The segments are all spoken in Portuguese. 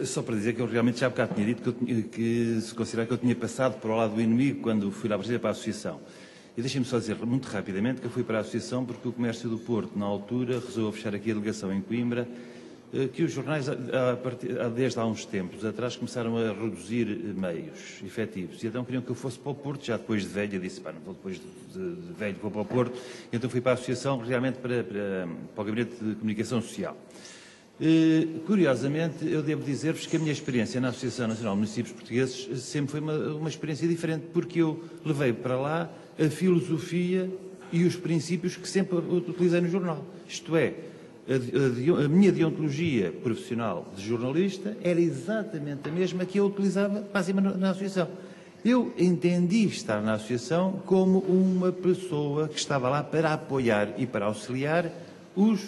Só para dizer que eu realmente já há bocado tinha dito que se considerar que eu tinha passado para o lado do inimigo quando fui lá para a Associação. E deixem-me só dizer muito rapidamente que eu fui para a Associação porque o Comércio do Porto, na altura, resolveu fechar aqui a delegação em Coimbra, que os jornais, desde há uns tempos atrás, começaram a reduzir meios efetivos. E então queriam que eu fosse para o Porto, já depois de velho. Eu disse, pá, não vou depois de velho, vou para o Porto. E então fui para a Associação, realmente para o Gabinete de Comunicação Social. Curiosamente, eu devo dizer-vos que a minha experiência na Associação Nacional de Municípios Portugueses sempre foi uma experiência diferente, porque eu levei para lá a filosofia e os princípios que sempre utilizei no jornal. Isto é, a minha deontologia profissional de jornalista era exatamente a mesma que eu utilizava na Associação. Eu entendi estar na Associação como uma pessoa que estava lá para apoiar e para auxiliar os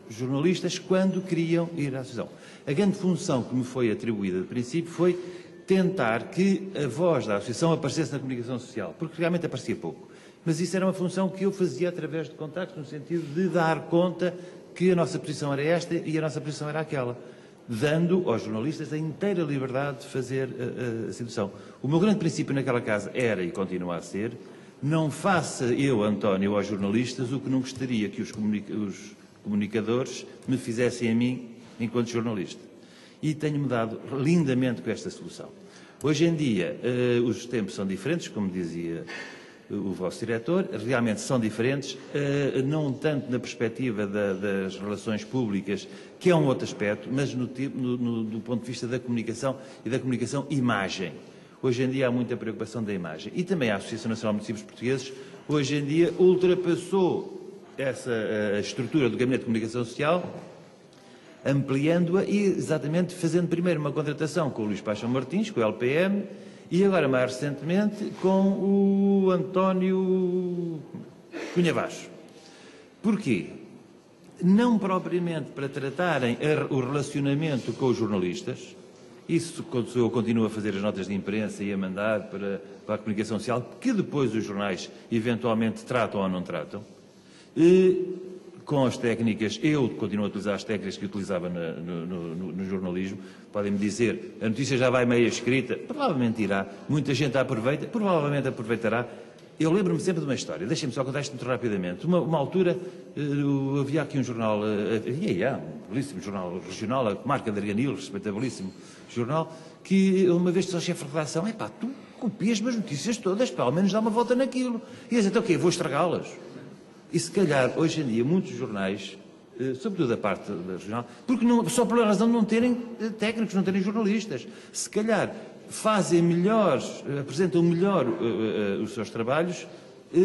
jornalistas quando queriam ir à Associação. A grande função que me foi atribuída de princípio foi tentar que a voz da Associação aparecesse na comunicação social, porque realmente aparecia pouco. Mas isso era uma função que eu fazia através de contactos, no sentido de dar conta que a nossa posição era esta e a nossa posição era aquela, dando aos jornalistas a inteira liberdade de fazer a situação. O meu grande princípio naquela casa era, e continua a ser, não faça eu, António, aos jornalistas o que não gostaria que os comunicadores me fizessem a mim enquanto jornalista. E tenho-me dado lindamente com esta solução. Hoje em dia, os tempos são diferentes, como dizia o vosso diretor, realmente são diferentes, não tanto na perspectiva das relações públicas, que é um outro aspecto, mas do ponto de vista da comunicação e da comunicação imagem. Hoje em dia há muita preocupação da imagem. E também a Associação Nacional de Municípios Portugueses, hoje em dia, ultrapassou a estrutura do Gabinete de Comunicação Social, ampliando-a e exatamente fazendo primeiro uma contratação com o Luís Paixão Martins, com o LPM, e agora mais recentemente com o António Cunha Vaz. Porquê? Não propriamente para tratarem o relacionamento com os jornalistas, isso eu continuo a fazer as notas de imprensa e a mandar para a comunicação social, que depois os jornais eventualmente tratam ou não tratam. Com as técnicas, eu continuo a utilizar as técnicas que utilizava no jornalismo. Podem-me dizer, a notícia já vai meia escrita, provavelmente irá, muita gente a aproveita, provavelmente aproveitará. Eu lembro-me sempre de uma história, deixem-me só contar isto muito rapidamente. Uma altura, havia aqui um jornal, um belíssimo jornal regional, a Comarca de Arganil, respeitabilíssimo jornal, que uma vez disse ao chefe de redação, tu copias-me as notícias todas, pelo menos dá uma volta naquilo. E diz, então o quê, vou estragá-las? E se calhar, hoje em dia, muitos jornais, sobretudo da parte regional, porque só pela razão de não terem técnicos, não terem jornalistas, se calhar fazem melhor, apresentam melhor os seus trabalhos,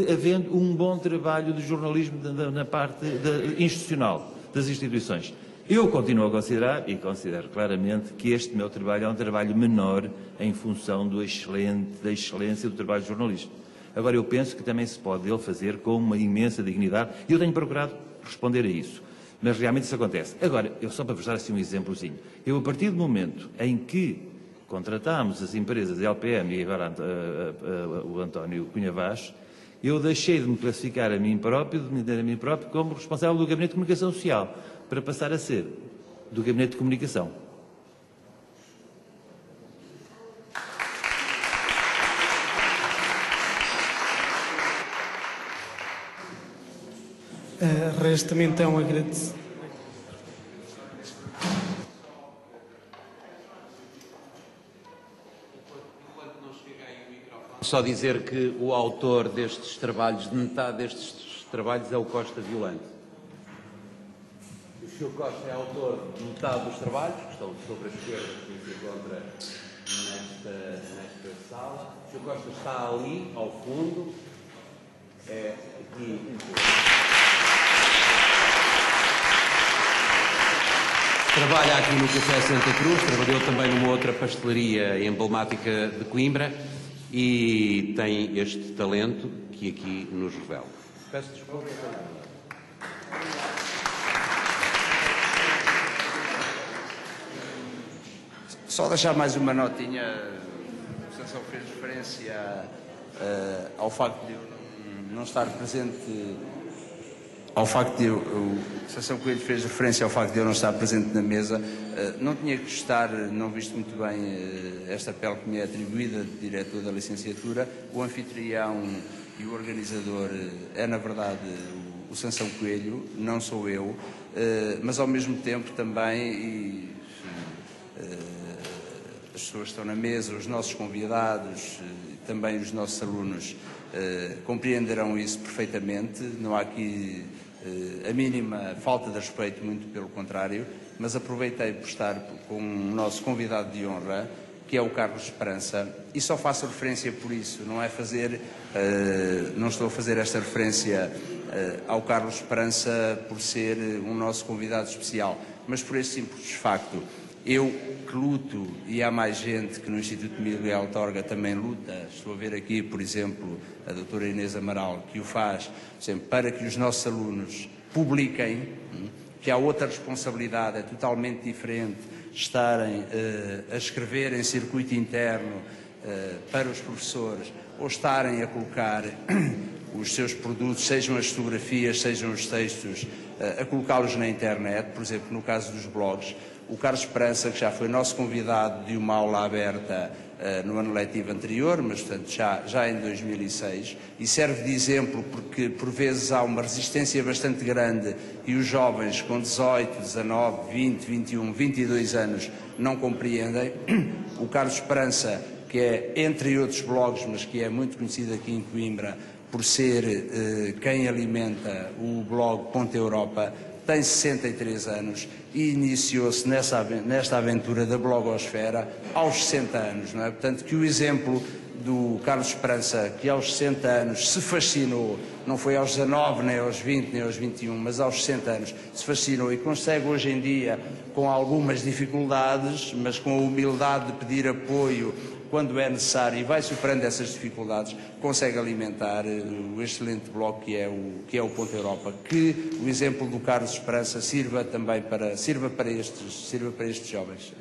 havendo um bom trabalho de jornalismo na parte institucional das instituições. Eu continuo a considerar, e considero claramente, que este meu trabalho é um trabalho menor em função da excelência do trabalho de jornalismo. Agora, eu penso que também se pode ele fazer com uma imensa dignidade, e eu tenho procurado responder a isso. Mas realmente isso acontece. Agora, eu só para vos dar assim um exemplozinho. Eu, a partir do momento em que contratámos as empresas LPM e agora o António Cunha Vaz, eu deixei de me classificar a mim próprio, como responsável do Gabinete de Comunicação Social, para passar a ser do Gabinete de Comunicação. Resta-me então agradecer. Só dizer que o autor destes trabalhos, de metade destes trabalhos, é o Costa Violante. O Sr. Costa é autor de metade dos trabalhos, que estão sobre a esquerda, que se encontra nesta sala. O Sr. Costa está ali, ao fundo. Aqui. Trabalha aqui no Café Santa Cruz, trabalhou também numa outra pastelaria emblemática de Coimbra e tem este talento que aqui nos revela. Peço desculpa. Só deixar mais uma notinha. A Associação fez referência ao facto de eu não estar presente ao facto de o Sansão Coelho fez referência ao facto de eu não estar presente na mesa, não tinha que estar, não visto muito bem esta pele que me é atribuída de diretor da licenciatura. O anfitrião e o organizador é, na verdade, o Sansão Coelho, não sou eu, mas ao mesmo tempo também, as pessoas que estão na mesa, os nossos convidados, também os nossos alunos, compreenderão isso perfeitamente. Não há aqui a mínima falta de respeito, muito pelo contrário, mas aproveitei por estar com o nosso convidado de honra, que é o Carlos Esperança, e só faço referência por isso, não estou a fazer esta referência ao Carlos Esperança por ser um nosso convidado especial, mas por este simples facto. Eu que luto, e há mais gente que no Instituto Miguel Torga também luta, estou a ver aqui, por exemplo, a doutora Inês Amaral, que o faz sempre para que os nossos alunos publiquem, que há outra responsabilidade, é totalmente diferente estarem a escrever em circuito interno para os professores, ou estarem a colocar os seus produtos, sejam as fotografias, sejam os textos, a colocá-los na internet, por exemplo, no caso dos blogs. O Carlos Esperança, que já foi nosso convidado de uma aula aberta no ano letivo anterior, mas portanto já em 2006, e serve de exemplo porque por vezes há uma resistência bastante grande e os jovens com 18, 19, 20, 21, 22 anos não compreendem. O Carlos Esperança, que é, entre outros blogs, mas que é muito conhecido aqui em Coimbra por ser quem alimenta o blog Ponta Europa, tem 63 anos e iniciou-se nesta aventura da blogosfera aos 60 anos, não é? Portanto, que o exemplo do Carlos Esperança, que aos 60 anos se fascinou, não foi aos 19, nem aos 20, nem aos 21, mas aos 60 anos se fascinou e consegue hoje em dia, com algumas dificuldades, mas com a humildade de pedir apoio quando é necessário e vai superando essas dificuldades, consegue alimentar o excelente blog que é o Ponta Europa. Que o exemplo do Carlos Esperança sirva também para estes jovens.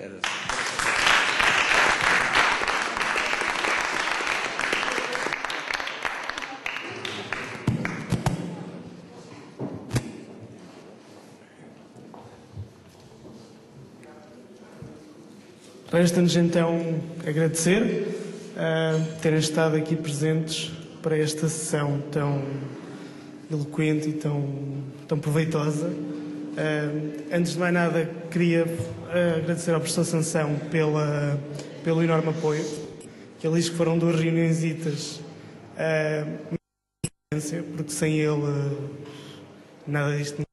Resta-nos então agradecer terem estado aqui presentes para esta sessão tão eloquente e tão proveitosa. Antes de mais nada, queria agradecer ao professor Sansão pelo enorme apoio, que ele diz que foram 2 reuniõezitas, porque sem ele nada disto.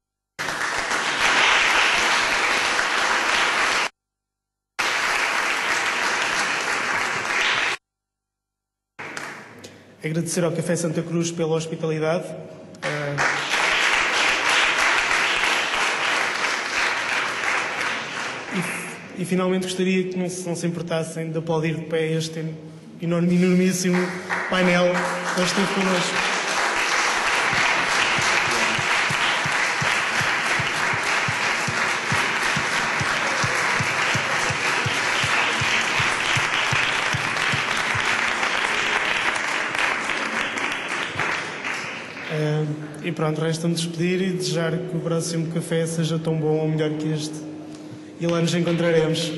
Agradecer ao Café Santa Cruz pela hospitalidade. E finalmente gostaria que não se importassem de aplaudir de pé este enormíssimo painel que hoje esteve connosco. E pronto, resta-me despedir e desejar que o próximo café seja tão bom ou melhor que este. E lá nos encontraremos.